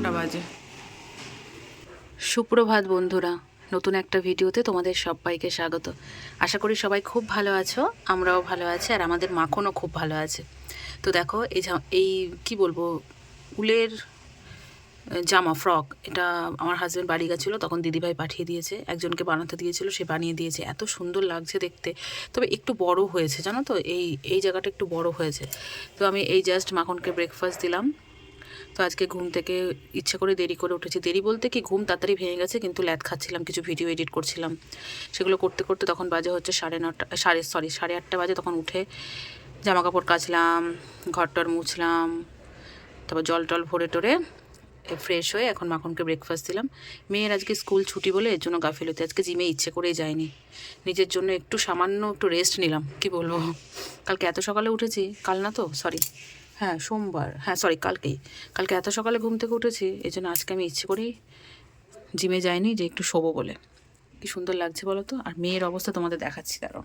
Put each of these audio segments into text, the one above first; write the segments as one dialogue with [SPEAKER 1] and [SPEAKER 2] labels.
[SPEAKER 1] 9টা বাজে। সুপ্রভাত বন্ধুরা, নতুন একটা ভিডিওতে তোমাদের সবাইকে স্বাগত। আশা করি সবাই খুব ভালো আছো, আমরাও ভালো আছি, আর আমাদের মাখনও খুব ভালো আছে। তো দেখো এই কি বলবো, উলের জামা ফ্রক, এটা আমার হাজব্যান্ড বাড়ি গেছিলো, তখন দিদিভাই পাঠিয়ে দিয়েছে, একজনকে বানাতে দিয়েছিল, সে বানিয়ে দিয়েছে। এত সুন্দর লাগছে দেখতে, তবে একটু বড় হয়েছে জানো তো, এই জায়গাটা একটু বড় হয়েছে। তো আমি এই জাস্ট মাখনকে ব্রেকফাস্ট দিলাম। তো আজকে ঘুম থেকে ইচ্ছে করে দেরি করে উঠেছি, দেরি বলতে কি ঘুম তাড়াতাড়ি ভেঙে গেছে, কিন্তু ল্যাদ খাচ্ছিলাম, কিছু ভিডিও এডিট করছিলাম, সেগুলো করতে করতে তখন বাজে হচ্ছে 9:30 8:30 বাজে। তখন উঠে জামা কাপড় কাচলাম, ঘরটর মুছলাম, তারপর জল টল ভরে টরে ফ্রেশ হয়ে এখন মাখনকে ব্রেকফাস্ট দিলাম। মেয়ের আজকে স্কুল ছুটি বলে এর জন্য গাফিলতি, আজকে জিমে ইচ্ছে করেই যায়নি, নিজের জন্য একটু সামান্য একটু রেস্ট নিলাম। কি বলবো, কালকে এত সকালে উঠেছি, কাল না তো সরি হ্যাঁ সোমবার, হ্যাঁ সরি কালকে এত সকালে ঘুম থেকে উঠেছি, এই জন্য আজকে আমি ইচ্ছে করেই জিমে যাইনি, যে একটু শোবো বলে। কি সুন্দর লাগছে বলো তো। আর মেয়ের অবস্থা তোমাদের দেখাচ্ছি, দাঁড়াও,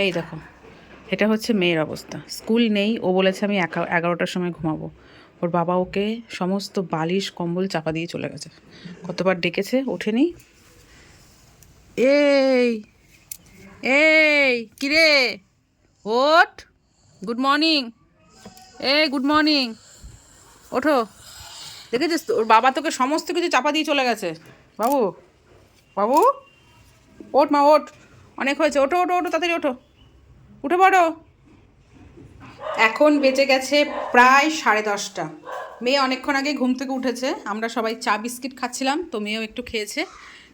[SPEAKER 1] এই দেখো, এটা হচ্ছে মেয়ের অবস্থা। স্কুল নেই, ও বলেছে আমি 11টার সময় ঘুমাবো, ওর বাবা ওকে সমস্ত বালিশ কম্বল চাপা দিয়ে চলে গেছে, কতবার ডেকেছে ওঠেনি। এই এই কিরে, ওঠ, গুড মর্নিং, গুড মর্নিং, ওঠো। দেখেছিস তো, ওর বাবা তোকে সমস্ত কিছু চাপা দিয়ে চলে গেছে। বাবু বাবু ওঠ মা, ওঠ, অনেক হয়েছে, ওঠো ওঠো ওঠো, তাড়াতাড়ি ওঠো, উঠে পড়ো। এখন বেঁচে গেছে প্রায় 10:30। মেয়ে অনেকক্ষণ আগে ঘুম থেকে উঠেছে, আমরা সবাই চা বিস্কিট খাচ্ছিলাম, তো মেয়েও একটু খেয়েছে।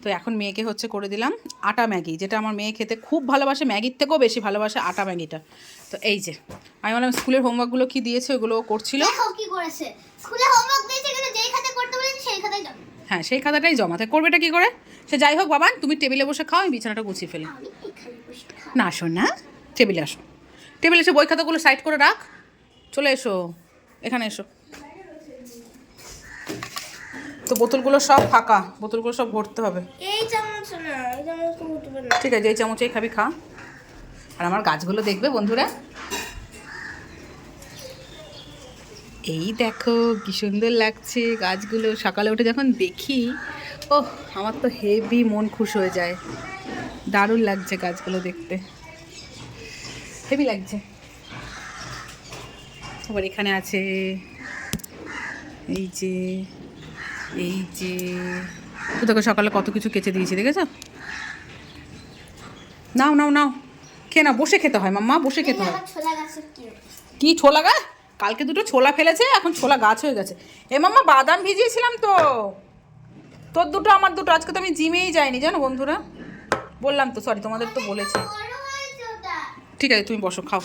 [SPEAKER 1] তো এখন মেয়েকে হচ্ছে করে দিলাম আটা ম্যাগি, যেটা আমার মেয়ে খেতে খুব ভালোবাসে, ম্যাগির থেকেও বেশি ভালোবাসে আটা ম্যাগিটা। তো এই যে আমি বললাম স্কুলের হোমওয়ার্কগুলো কি দিয়েছে ওগুলো করছিল। হ্যাঁ সেই খাতাটাই জমাতে করবেটা কি করে, সে যাই হোক বাবা, তুমি টেবিলে বসে খাও, আমি বিছানাটা গুছিয়ে ফেলি। না আসো না, টেবিলে আসো, টেবিলে এসে বই খাতাগুলো সাইড করে রাখ, চলে এসো, এখানে এসো। তো বোতলগুলো সব ফাঁকা, বোতলগুলো সব ভরতে হবে। ঠিক আছে, এই চামচেই খাবি, খা। আর আমার গাছগুলো দেখবে বন্ধুরা, এই দেখো কি সুন্দর লাগছে গাছগুলো, সকালে উঠে যখন দেখি, ও আমার তো হেভি মন খুশ হয়ে যায়, দারুণ লাগছে গাছগুলো দেখতে, হেভি লাগছে। আবার এখানে আছে এই যে তো দেখো সকালে কত কিছু কেচে দিয়েছি, দেখেছো। নাও নাও নাও, খেয়ে নাও, বসে খেতে হয় মাম্মা, বসে খেতে হয়। কি ছোলা গাছ, কালকে দুটো ছোলা ফেলেছে, এখন ছোলা গাছ হয়ে গেছে। এ মাম্মা বাদাম ভিজিয়েছিলাম তো, তোর দুটো আমার দুটো, আজকে তো আমি জিমেই যাইনি জানো বন্ধুরা, বললাম তো, সরি তোমাদের তো বলেছি। ঠিক আছে তুমি বসো, খাও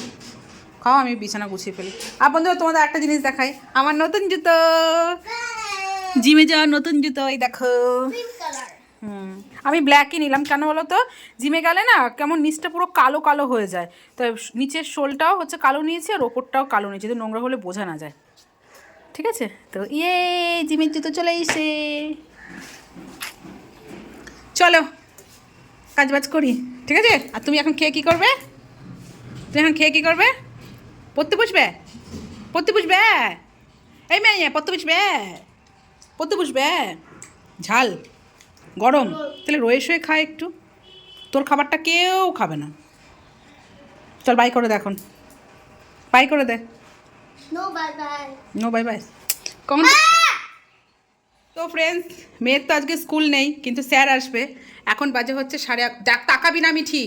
[SPEAKER 1] খাও, আমি বিছানা গুছিয়ে ফেলি। আর বন্ধুরা তোমাদের একটা জিনিস দেখাই, আমার নতুন জুতো, জিমে যাওয়ার নতুন জুতো, এই দেখো। আমি ব্ল্যাকই নিলাম, কেন বলো তো, জিমে গেলে না কেমন নিচটা পুরো কালো কালো হয়ে যায়, তো নিচের শোলটাও হচ্ছে কালো নিয়েছি, আর ওপরটাও কালো নিয়েছি, তো নোংরা হলে বোঝা না যায়। ঠিক আছে, তো জিমের জুতো চলে এসে, চলো কাজ বাজ করি, ঠিক আছে। আর তুমি এখন খেয়ে কী করবে, পড়তে বসবে, এই মেয়ে পড়তে বসবে, ঝাল গরম, তাহলে রয়ে শুয়ে খায় একটু, তোর খাবারটা কেউ খাবে না। চল বাই করে দে, এখন বাই করে দে, নো বাই বাই কমন। তো ফ্রেন্ডস, মেয়ের তো আজকে স্কুল নেই, কিন্তু স্যার আসবে। এখন বাজে হচ্ছে তাকাবি না মিঠি,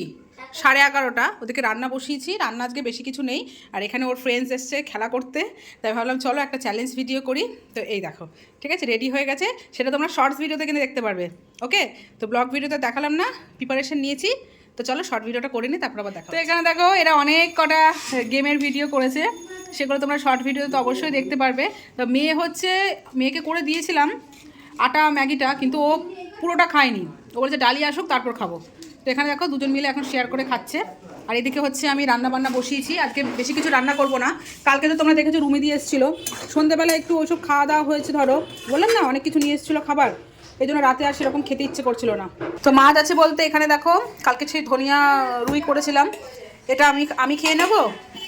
[SPEAKER 1] 11:30। ওদেরকে রান্না বসিয়েছি, রান্না আজকে বেশি কিছু নেই, আর এখানে ওর ফ্রেন্ডস এসছে খেলা করতে, তাই ভাবলাম চলো একটা চ্যালেঞ্জ ভিডিও করি। তো এই দেখো, ঠিক আছে, রেডি হয়ে গেছে, সেটা তোমরা শর্টস ভিডিওতে কিন্তু দেখতে পারবে। ওকে, তো ব্লগ ভিডিওতে দেখালাম না, প্রিপারেশন নিয়েছি, তো চলো শর্ট ভিডিওটা করে নিই, তারপর আবার দেখো। তো এখানে দেখো এরা অনেক কটা গেমের ভিডিও করেছে, সেগুলো তোমরা শর্ট ভিডিওতে তো অবশ্যই দেখতে পারবে। তো মেয়েকে করে দিয়েছিলাম আটা ম্যাগিটা, কিন্তু ও পুরোটা খায়নি, ও বলছে ডালি আসুক তারপর খাবো। তো এখানে দেখো দুজন মিলে এখন শেয়ার করে খাচ্ছে। আর এদিকে হচ্ছে আমি রান্না বান্না বসিয়েছি, আজকে বেশি কিছু রান্না করব না, কালকে তো তোমরা দেখেছো রুমি দিয়ে এসেছিলো, সন্ধ্যেবেলা একটু ওইসব খাওয়া দাওয়া হয়েছে, ধরো বললাম না অনেক কিছু নিয়ে এসেছিলো খাবার, এই জন্য রাতে আর সেরকম খেতে ইচ্ছে করছিল না। তো মাছ আছে বলতে এখানে দেখো কালকে সেই ধনিয়া রুই করেছিলাম, এটা আমি খেয়ে নেব,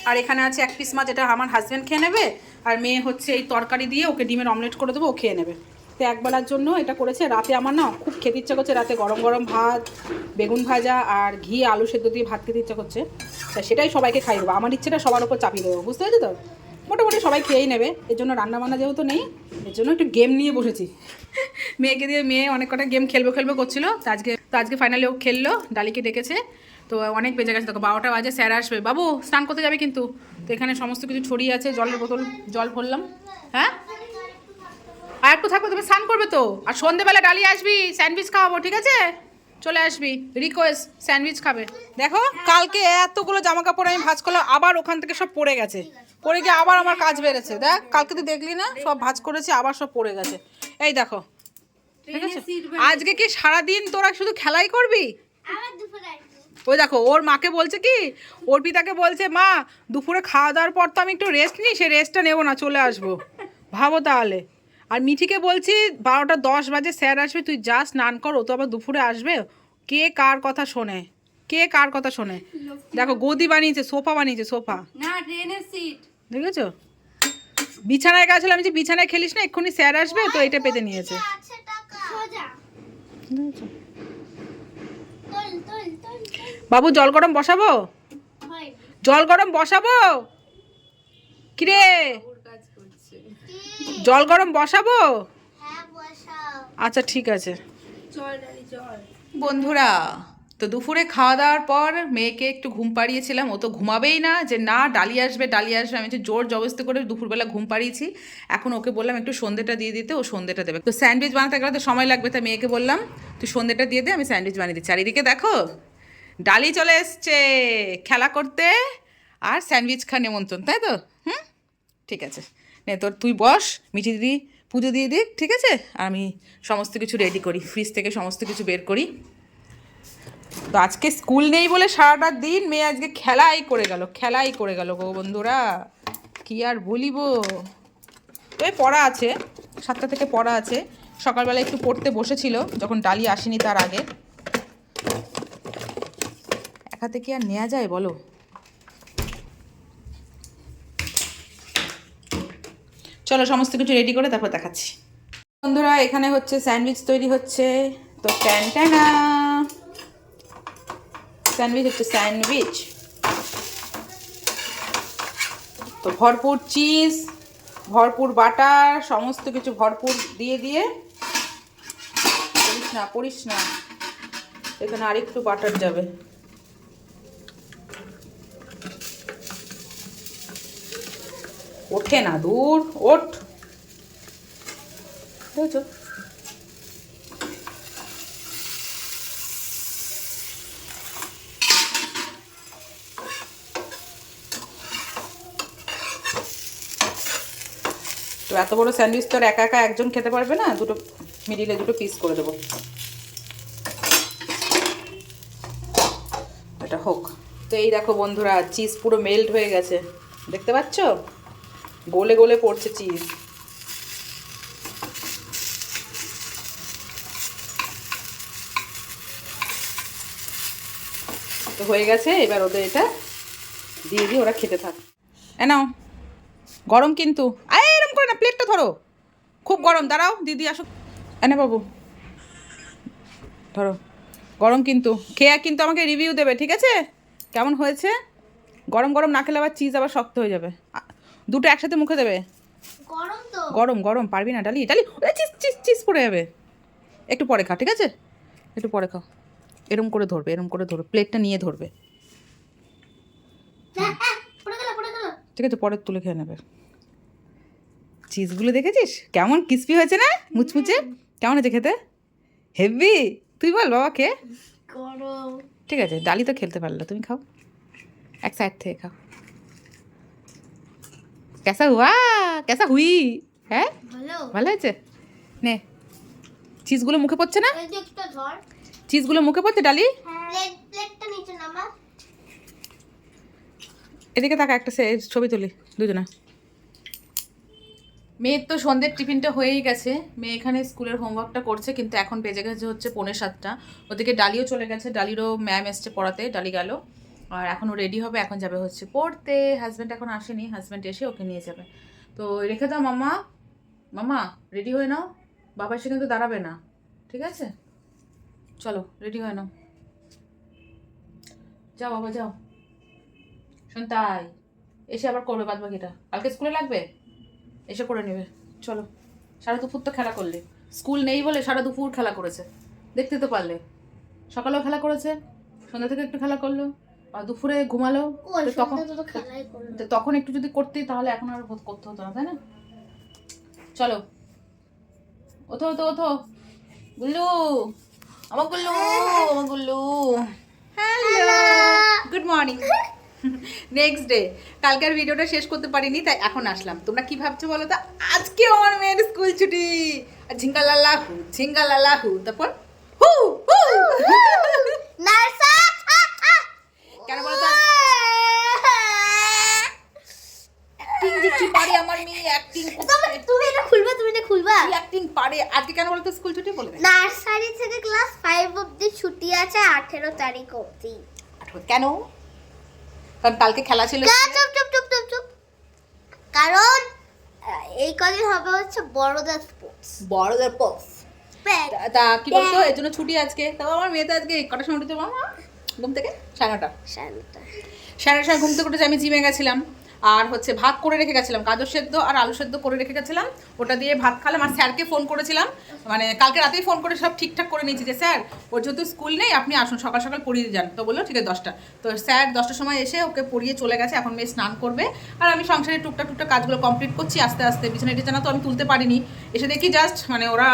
[SPEAKER 1] আর এখানে আছে 1 পিস মাছ, এটা আমার হাজব্যান্ড খেয়ে নেবে,
[SPEAKER 2] আর মেয়ে হচ্ছে এই তরকারি দিয়ে ওকে ডিমের অমলেট করে দেবো, ও খেয়ে নেবে। তো একবেলার জন্য এটা করেছে। রাতে আমার না খুব খেতে ইচ্ছা করছে, রাতে গরম গরম ভাত, বেগুন ভাজা আর ঘি আলু সেদ্ধ দিয়ে ভাত খেতে ইচ্ছা করছে। তা সেটাই সবাইকে খাইয়ে দেবো, আমার ইচ্ছেটা সবার ওপর চাপিয়ে দেবো, বুঝতে পেরেছি তো। মোটামুটি সবাই খেয়েই নেবে, এর জন্য রান্নাবান্না যেহেতু নেই, এর জন্য একটু গেম নিয়ে বসেছি। মেয়েকে দিয়ে, মেয়ে অনেক কটা গেম খেলবো করছিল, তো আজকে ফাইনালি ও খেললো, ডালিকে ডেকেছে। তো অনেক বেজে গেছে, দেখো 12টা বাজে, স্যার আসবে। বাবু স্নান করতে যাবে কিন্তু। তো এখানে সমস্ত কিছু ছড়িয়ে আছে, জলের বোতল, জল ভরলাম। হ্যাঁ আর একটু থাকবে, তুমি স্নান করবে তো। আর সন্ধেবেলা ডালি আসবি, স্যান্ডউইচ খাওয়াবো, ঠিক আছে? চলে আসবি, রিকোয়েস্ট স্যান্ডউইচ খাবে। দেখো কালকে এতগুলো জামা কাপড় আমি ভাঁজ করলাম, আবার ওখান থেকে সব পড়ে গেছে, পড়ে গিয়ে আবার আমার কাজ বেড়েছে। দেখ কালকে তুই দেখলি না, সব ভাঁজ করেছি, আবার সব পড়ে গেছে। এই দেখো, ঠিক আছে? আজকে কি সারাদিন তোরা শুধু খেলাই করবি? ওই দেখো ওর মাকে বলছে কি, অর্পিতাকে বলছে, মা দুপুরে খাওয়া দাওয়ার পর তো আমি একটু রেস্ট নিই, সে রেস্টটা নেবো না, চলে আসবো। ভাবো তাহলে। আর মিঠিকে বলছি 12টা 10 বাজে স্যার আসবে, তুই যা স্নান কর, ও তো আবার দুপুরে আসবে। কে কার কথা শোনে, কে কার কথা শোনে? দেখো গদি বানিয়েছে, সোফা বানিয়েছে, সোফা
[SPEAKER 3] না ট্রেনের সিট
[SPEAKER 2] দেখেছো? বিছানায় গেছিলাম, আমি যে বিছানায় খেলিস না, এক্ষুনি স্যার আসবে, তো এটা পেতে নিয়েছে। দেখেছো? বাবু জল গরম বসাবো, জল গরম বসাবো। কিরে জল গরম বসাবো? আচ্ছা ঠিক আছে। বন্ধুরা, তো দুপুরে খাওয়া দাওয়ার পর মেয়েকে একটু ঘুম পাড়িয়েছিলাম, ও তো ঘুমাবেই না, যে না ডালি আসবে ডালি আসবে। আমি যে জোর জবরদস্তি করে দুপুরবেলা ঘুম পাড়িয়েছি। এখন ওকে বললাম একটু সন্ধ্যেটা দিয়ে দিতে, ও সন্ধ্যেটা দেবে। তো স্যান্ডউইচ বানাতে গেলে তো সময় লাগবে, তাই মেয়েকে বললাম তুই সন্ধ্যেটা দিয়ে দে, আমি স্যান্ডউইচ বানিয়ে দিচ্ছি। চারিদিকে দেখো ডালি চলে এসছে খেলা করতে, আর স্যান্ডউইচ খা নেমন্তন্ন, তাই তো? হুম, ঠিক আছে, নে তোর তুই বস, মিঠি দিদি পুজো দিয়ে দিক, ঠিক আছে? আর আমি সমস্ত কিছু রেডি করি, ফ্রিজ থেকে সমস্ত কিছু বের করি। তো আজকে স্কুল নেই বলে সারাটা দিন মেয়ে আজকে খেলাই করে গেল গো বন্ধুরা, কি আর বলিব। তো এই পড়া আছে, 7টা থেকে পড়া আছে। সকালবেলা একটু পড়তে বসেছিল যখন ডালি আসেনি তার আগে। এক হাতে কি আর নেওয়া যায় বলো? চলো সমস্ত কিছু রেডি করে তারপর দেখাচ্ছি। বন্ধুরা এখানে হচ্ছে স্যান্ডউইচ তৈরি হচ্ছে। তো ট্যান স্যান্ডউইচ হচ্ছে, স্যান্ডউইচ তো ভরপুর চিজ, ভরপুর বাটার, সমস্ত কিছু ভরপুর দিয়ে দিয়ে। পড়িস না এখানে আরেকটু বাটার যাবে। ওঠে না, দূর ওঠ, বুঝছো? তো এত বড় স্যান্ডউইচ তো আর একা একা একজন খেতে পারবে না, দুটো মিডিলে দুটো পিস করে দেবো। এটা হোক। তো এই দেখো বন্ধুরা, চিজ পুরো মেল্ট হয়ে গেছে, দেখতে পাচ্ছ? গলে গলে পড়ছে চিজ। তো হয়ে গেছে, এবার ওদের এটা দিয়ে দিয়ে ওরা খেতে থাক। নাও গরম কিন্তু, এরকম করে না, প্লেটটা ধরো, খুব গরম, দাঁড়াও দিদি আসো। এনে বাবু ধরো, গরম কিন্তু, খেয়ে কিন্তু আমাকে রিভিউ দেবে, ঠিক আছে? কেমন হয়েছে? গরম গরম না খেলে আবার চিজ আবার শক্ত হয়ে যাবে। দুটো একসাথে মুখে দেবে। গরম গরম পারবি না ডালি, চিজ চিজ চিজ পড়ে যাবে। একটু পরে খা, ঠিক আছে? একটু পরে খাও। এরম করে ধরবে, প্লেটটা নিয়ে ধরবে, ঠিক আছে? পরে তুলে খেয়ে নেবে। চিজগুলো দেখেছিস কেমন ক্রিস্পি হয়েছে না, মুচমুচে? কেমন হয়েছে খেতে? হেভি। তুই বল বাবাকে। ঠিক আছে, ডালি তো খেলতে পারলো, তুমি খাও, এক সাইড থেকে খাও। কেসা হুয়া, কেসা হুই? হ্যাঁ ভালো হয়েছে। নে, চিজগুলো মুখে পড়ছে না? চিজগুলো মুখে পড়ছে ডালি। এদিকে তাকা, একটা ছবি তুলি দুজনে। মেয়ের তো সন্ধ্যের টিফিনটা হয়েই গেছে, মেয়ে এখানে স্কুলের হোমওয়ার্কটা করছে, কিন্তু এখন বেজে গেছে হচ্ছে 6:45। ওদিকে ডালিও চলে গেছে, ডালিরও ম্যাম এসছে পড়াতে, ডালি গেল। আর এখন ও রেডি হবে, এখন যাবে হচ্ছে পড়তে। হাজব্যান্ড এখন আসেনি, হাজব্যান্ড এসে ওকে নিয়ে যাবে।
[SPEAKER 1] তো রেখে দাও মাম্মা। মাম্মা রেডি হয়ে নাও, বাবা এসে কিন্তু দাঁড়াবে না, ঠিক আছে? চলো রেডি হয়ে নাও, যাও বাবা যাও। শোন তাই এসে আবার করবে বাদ বাকিটা, কালকে স্কুলে লাগবে, এসে করে নেবে। চলো, সারা দুপুর তো খেলা করলে, স্কুল নেই বলে সারা দুপুর খেলা করেছে, দেখতে তো পারলে। সকালেও খেলা করেছে, সন্ধ্যা থেকে একটু খেলা করলো, আর দুপুরে ঘুমালো। তো তখন একটু যদি করতেই তাহলে এখন আর করতে হতো না, তাই না? চলো ওঠো ওঠো ওঠো, গুল্লু আমার গুল্লু, আমার Gullu. Hello, good morning. Next day, কালকের ভিডিওটা শেষ করতে পারিনি তাই এখন আসলাম। তোমরা কি ভাবছো বলো তো? আজকে আমার মেয়ের স্কুল ছুটি, আর ঝিঙ্গালালা হু, তারপর হু হু। কেন বলো তো? অ্যাক্টিং যে কি পারে আমার মেয়ে, অ্যাক্টিং
[SPEAKER 3] তুমি এটা খুলবা
[SPEAKER 1] অ্যাক্টিং পারে। আজকে কেন বলো তো স্কুল ছুটি বলে?
[SPEAKER 3] নার্সারি থেকে ক্লাস 5 অবধি ছুটি আছে 18 তারিখ অবধি।
[SPEAKER 1] কেন? কারণ কালকে খেলা ছিল।
[SPEAKER 3] চুপ। কারণ এই কদিন হবে হচ্ছে বড়দের স্পোর্টস।
[SPEAKER 1] তা কি বলতো, এর জন্য ছুটি আজকে। তাও আমার মেয়ে তো আজকে কটার সময় উঠেছে মামা ঘুম থেকে? 9:30। 9:30 ঘুম থেকে উঠেছে, আমি জিমে গেছিলাম। আর হচ্ছে ভাত করে রেখে গেছিলাম, গাজর সেদ্ধ আর আলু সেদ্ধ করে রেখে গেছিলাম, ওটা দিয়ে ভাত খেলাম। আর স্যারকে ফোন করেছিলাম, মানে কালকে রাতেই ফোন করে সব ঠিকঠাক করে নিয়েছি যে স্যার ওর যেহেতু স্কুল নেই আপনি আসুন, সকাল সকাল পড়িয়ে যান। তো বললো ঠিক আছে 10টা। তো স্যার 10টার সময় এসে ওকে পড়িয়ে চলে গেছে। এখন মেয়ে স্নান করবে, আর আমি সংসারের টুকটাক কাজগুলো কমপ্লিট করছি আস্তে আস্তে। বিছানা টিছানা তো আমি তুলতে পারিনি, এসে দেখি জাস্ট মানে ওরা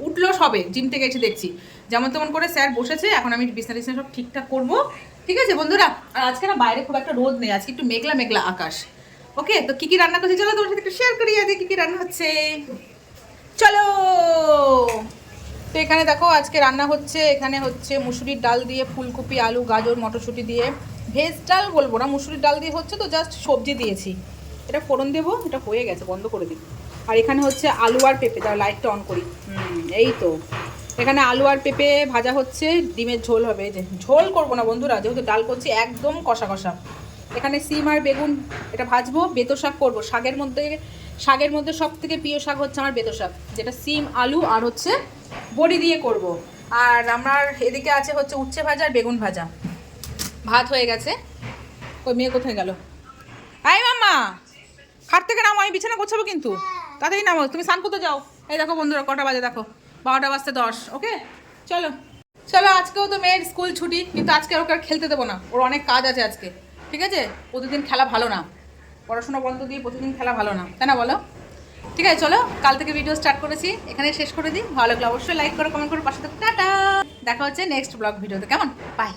[SPEAKER 1] উঠলো সবে জিম থেকে এসে দেখছি যেমন তেমন করে স্যার বসেছে। এখন আমি বিছানা টিছানা সব ঠিকঠাক করবো, ঠিক আছে বন্ধুরা? আর আজকে না বাইরে খুব একটা রোদ নেই, আজকে একটু মেঘলা মেঘলা আকাশ। ওকে, তো কি রান্না করছি চলো তোমার সাথে একটু শেয়ার করি আজকে কি রান্না হচ্ছে। চলো, তো এখানে দেখো আজকে রান্না হচ্ছে, এখানে হচ্ছে মুসুরির ডাল দিয়ে ফুলকপি আলু গাজর মটরশুঁটি দিয়ে, ভেজ ডাল বলবো না, মুসুরির ডাল দিয়ে হচ্ছে, তো জাস্ট সবজি দিয়েছি। এটা ফোড়ন দেবো, এটা হয়ে গেছে, বন্ধ করে দিই। আর এখানে হচ্ছে আলু আর পেঁপে, তার লাইটটা অন করি। এই তো এখানে আলু আর পেঁপে ভাজা হচ্ছে, ডিমের ঝোল হবে। এই যে ঝোল করবো না বন্ধুরা, যেহেতু ডাল করছি একদম কষা কষা। এখানে সিম আর বেগুন এটা ভাজবো, বেতো শাক করবো। শাকের মধ্যে সব থেকে প্রিয় শাক হচ্ছে আমার বেতো শাক, যেটা সিম আলু আর হচ্ছে বড়ি দিয়ে করব। আর আমার এদিকে আছে হচ্ছে উচ্ছে ভাজা আর বেগুন ভাজা। ভাত হয়ে গেছে। ওই মেয়ে কোথায় গেল? আই মাম্মা, খাট থেকে নামো, আমি বিছানা গোছাবো কিন্তু। তাড়াতাড়ি নামো, তুমি স্নান করতে যাও। এই দেখো বন্ধুরা কটা বাজে দেখো, 12:10। ওকে চলো চলো, আজকেও তো মেয়ের স্কুল ছুটি, কিন্তু আজকে ওকে আর খেলতে দেবো না, ওর অনেক কাজ আছে আজকে, ঠিক আছে? প্রতিদিন খেলা ভালো না, পড়াশোনা বন্ধ দিয়ে প্রতিদিন খেলা ভালো না, তাই না বলো? ঠিক আছে চলো, কাল থেকে ভিডিও স্টার্ট করেছি, এখানে শেষ করে দিই। ভালো লাগলে অবশ্যই লাইক করো, কমেন্ট করো, পাশে থাকো। টাটা, দেখা হচ্ছে নেক্সট ব্লগ ভিডিওতে, কেমন? বাই।